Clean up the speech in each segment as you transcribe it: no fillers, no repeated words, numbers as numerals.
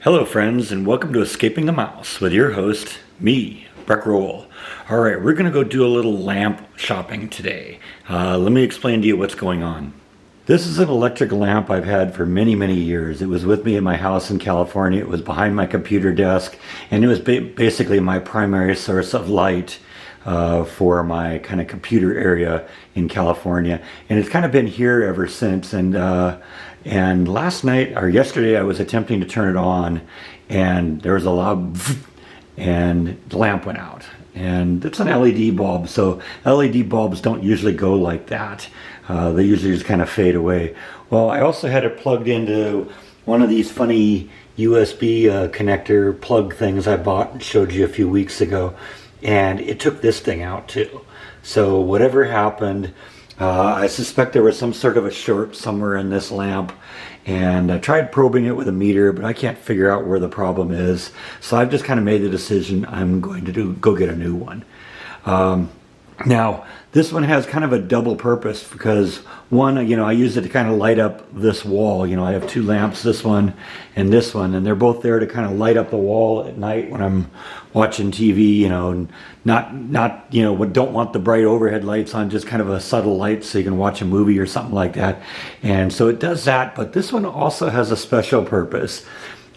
Hello friends, and welcome to Escaping the Mouse with your host, me, Breck Roll. Alright, we're going to go do a little lamp shopping today. Let me explain to you what's going on. This is an electric lamp I've had for many years. It was with me in my house in California. It was behind my computer desk, and it was basically my primary source of light for my kind of computer area in California. And it's kind of been here ever since. And last night, or yesterday, I was attempting to turn it on, and there was a loud and the lamp went out. And it's an LED bulb, so LED bulbs don't usually go like that. They usually just kind of fade away. Well, I also had it plugged into one of these funny USB connector plug things I bought and showed you a few weeks ago, and it took this thing out too. So whatever happened, I suspect there was some sort of a short somewhere in this lamp, and I tried probing it with a meter, but I can't figure out where the problem is. So I've just kind of made the decision I'm going to go get a new one. Now, this one has kind of a double purpose because one, I use it to kind of light up this wall. I have two lamps, this one, and they're both there to kind of light up the wall at night when I'm watching TV, and not don't want the bright overhead lights on, just kind of a subtle light so you can watch a movie or something like that. And so it does that, but this one also has a special purpose,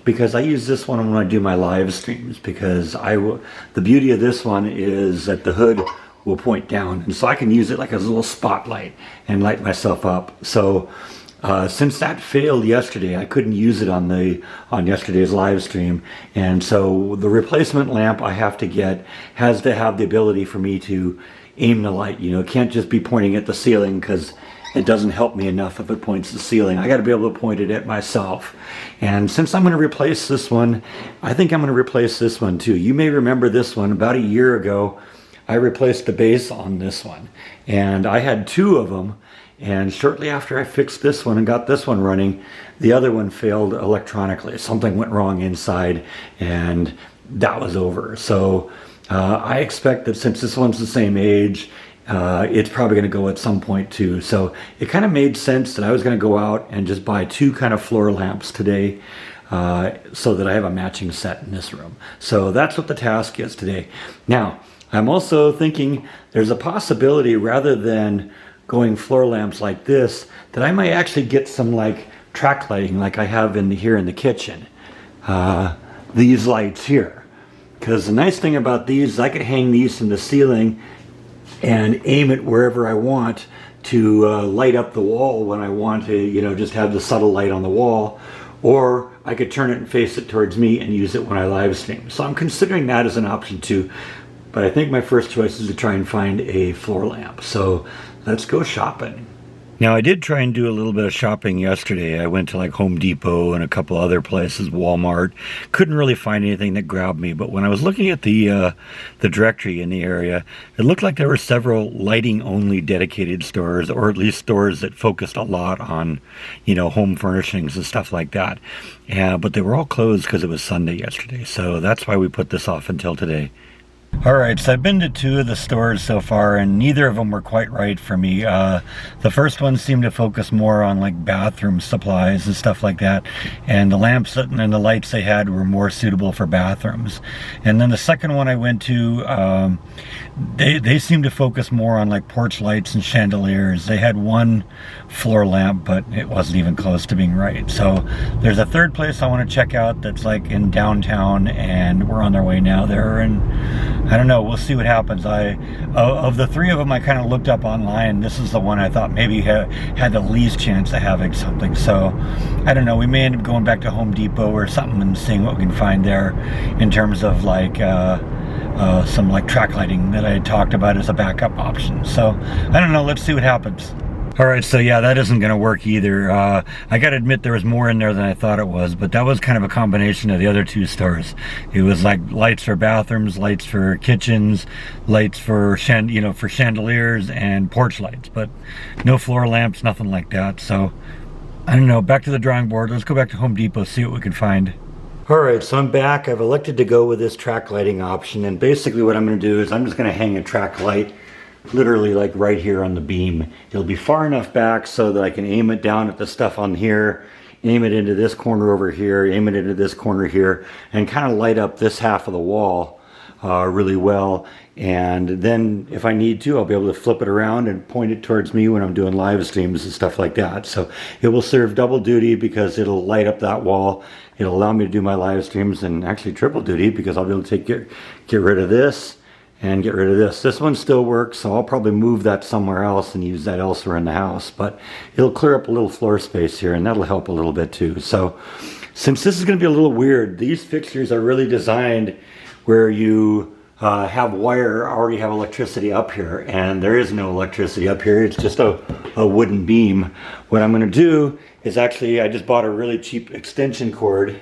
because I use this one when I do my live streams, because the beauty of this one is that the hood will point down, and so I can use it like a little spotlight and light myself up. So since that failed yesterday, I couldn't use it on yesterday's live stream, and so the replacement lamp I have to get has to have the ability for me to aim the light. It can't just be pointing at the ceiling, because it doesn't help me enough if it points the ceiling. I got to be able to point it at myself. And since I'm going to replace this one, I think I'm going to replace this one too. You may remember this one. About a year ago, I replaced the base on this one, and I had two of them, and shortly after I fixed this one and got this one running, the other one failed electronically. Something went wrong inside, and that was over. So I expect that since this one's the same age, it's probably going to go at some point too. So it kind of made sense that I was going to go out and just buy two kind of floor lamps today, so that I have a matching set in this room. So that's what the task is today. Now, I'm also thinking there's a possibility, rather than going floor lamps like this, that I might actually get some like track lighting like I have here in the kitchen. These lights here. Because the nice thing about these is I could hang these in the ceiling and aim it wherever I want to light up the wall when I want to, just have the subtle light on the wall. Or I could turn it and face it towards me and use it when I live stream. So I'm considering that as an option too. But I think my first choice is to try and find a floor lamp. So let's go shopping. Now, I did try and do a little bit of shopping yesterday. I went to like Home Depot and a couple other places, Walmart. Couldn't really find anything that grabbed me. But when I was looking at the directory in the area, it looked like there were several lighting-only dedicated stores, or at least stores that focused a lot on, home furnishings and stuff like that. But they were all closed because it was Sunday yesterday. So that's why we put this off until today. Alright, so I've been to two of the stores so far, and neither of them were quite right for me. The first one seemed to focus more on like bathroom supplies and stuff like that, and the lamps and the lights they had were more suitable for bathrooms. And then the second one I went to, they seemed to focus more on like porch lights and chandeliers. They had one floor lamp, but it wasn't even close to being right. So there's a third place I want to check out that's like in downtown, and we're on our way now there, and I don't know, we'll see what happens. Of the three of them I kind of looked up online, this is the one I thought maybe had the least chance of having something. So I don't know, we may end up going back to Home Depot or something and seeing what we can find there in terms of like some like track lighting that I had talked about as a backup option. So I don't know, let's see what happens. Alright, so yeah, that isn't going to work either. I got to admit there was more in there than I thought it was, but that was kind of a combination of the other two stores. It was like lights for bathrooms, lights for kitchens, lights for chandeliers and porch lights, but no floor lamps, nothing like that. So I don't know, back to the drawing board. Let's go back to Home Depot, see what we can find. Alright, so I'm back. I've elected to go with this track lighting option, and basically what I'm going to do is I'm just going to hang a track light literally like right here on the beam. It'll be far enough back so that I can aim it down at the stuff on here aim it into this corner over here, aim it into this corner here, and kind of light up this half of the wall really well. And then if I need to, I'll be able to flip it around and point it towards me when I'm doing live streams and stuff like that. So it will serve double duty because it'll light up that wall. It'll allow me to do my live streams, and actually triple duty because I'll be able to get rid of this and get rid of this. This one still works, so I'll probably move that somewhere else and use that elsewhere in the house. But it'll clear up a little floor space here, and that'll help a little bit too. So since this is going to be a little weird, these fixtures are really designed where you have wire, already have electricity up here, and there is no electricity up here. It's just a wooden beam. What I'm going to do is actually, I just bought a really cheap extension cord,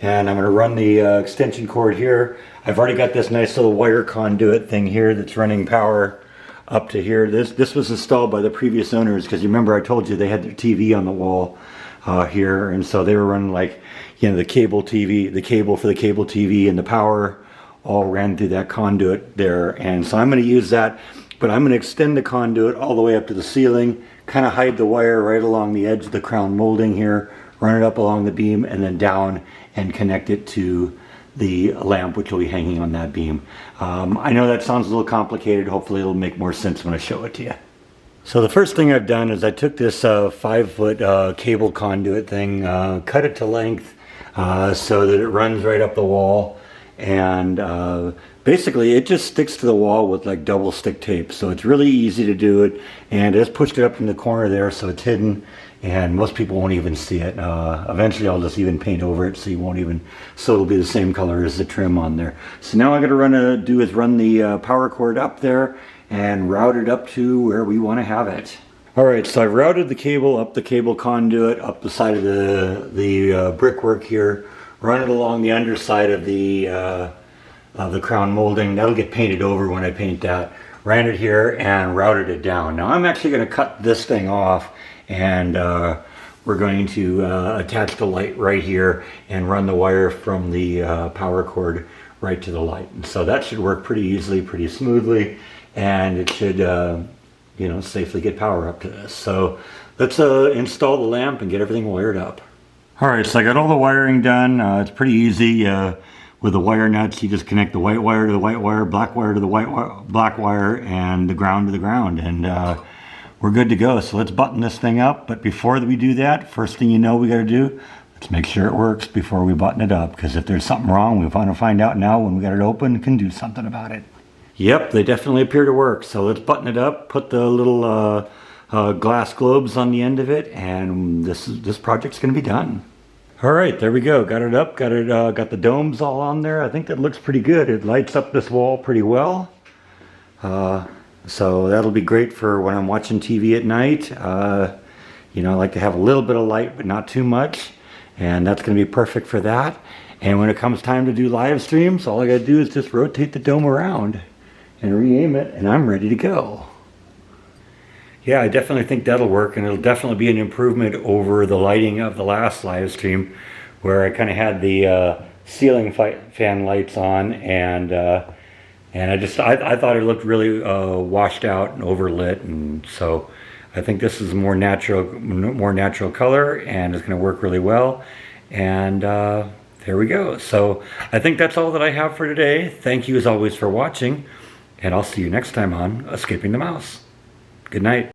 and I'm going to run the extension cord here. I've already got this nice little wire conduit thing here that's running power up to here. This was installed by the previous owners, because you remember I told you they had their TV on the wall here, and so they were running, like, you know, the cable TV, the cable for the cable TV, and the power all ran through that conduit there. And so I'm going to use that, but I'm going to extend the conduit all the way up to the ceiling, kind of hide the wire right along the edge of the crown molding here, run it up along the beam, and then down and connect it to the lamp, which will be hanging on that beam. I know that sounds a little complicated. Hopefully it'll make more sense when I show it to you. So the first thing I've done is I took this 5-foot cable conduit thing, cut it to length so that it runs right up the wall, and basically it just sticks to the wall with like double stick tape, so it's really easy to do it. And I just pushed it up in the corner there so it's hidden, and most people won't even see it. Eventually I'll just even paint over it so you won't even, so it'll be the same color as the trim on there. So now I'm going to run the power cord up there and route it up to where we want to have it. Alright, so I've routed the cable up the cable conduit, up the side of the brickwork here, run it along the underside of the crown molding. That'll get painted over when I paint that. Ran it here and routed it down. Now I'm actually going to cut this thing off, and we're going to attach the light right here and run the wire from the power cord right to the light. And so that should work pretty easily, pretty smoothly, and it should you know, safely get power up to this. So let's install the lamp and get everything wired up. Alright, so I got all the wiring done. It's pretty easy. With the wire nuts, you just connect the white wire to the white wire, black wire to the black wire, and the ground to the ground, and we're good to go. So let's button this thing up. But before we do that, first thing you know we got to do, let's make sure it works before we button it up, because if there's something wrong, we want to find out now when we got it open and can do something about it. Yep, they definitely appear to work. So let's button it up, put the little glass globes on the end of it, and this project's going to be done. All right, there we go. Got it up. Got it. Got the domes all on there. I think that looks pretty good. It lights up this wall pretty well. So that'll be great for when I'm watching TV at night. You know, I like to have a little bit of light, but not too much, and that's going to be perfect for that. And when it comes time to do live streams, all I got to do is just rotate the dome around and re-aim it, and I'm ready to go. Yeah, I definitely think that'll work, and it'll definitely be an improvement over the lighting of the last live stream, where I kind of had the ceiling fan lights on, and I thought it looked really washed out and overlit, and so I think this is a more natural color, and it's going to work really well. And there we go. So I think that's all that I have for today. Thank you as always for watching, and I'll see you next time on Escaping the Mouse. Good night.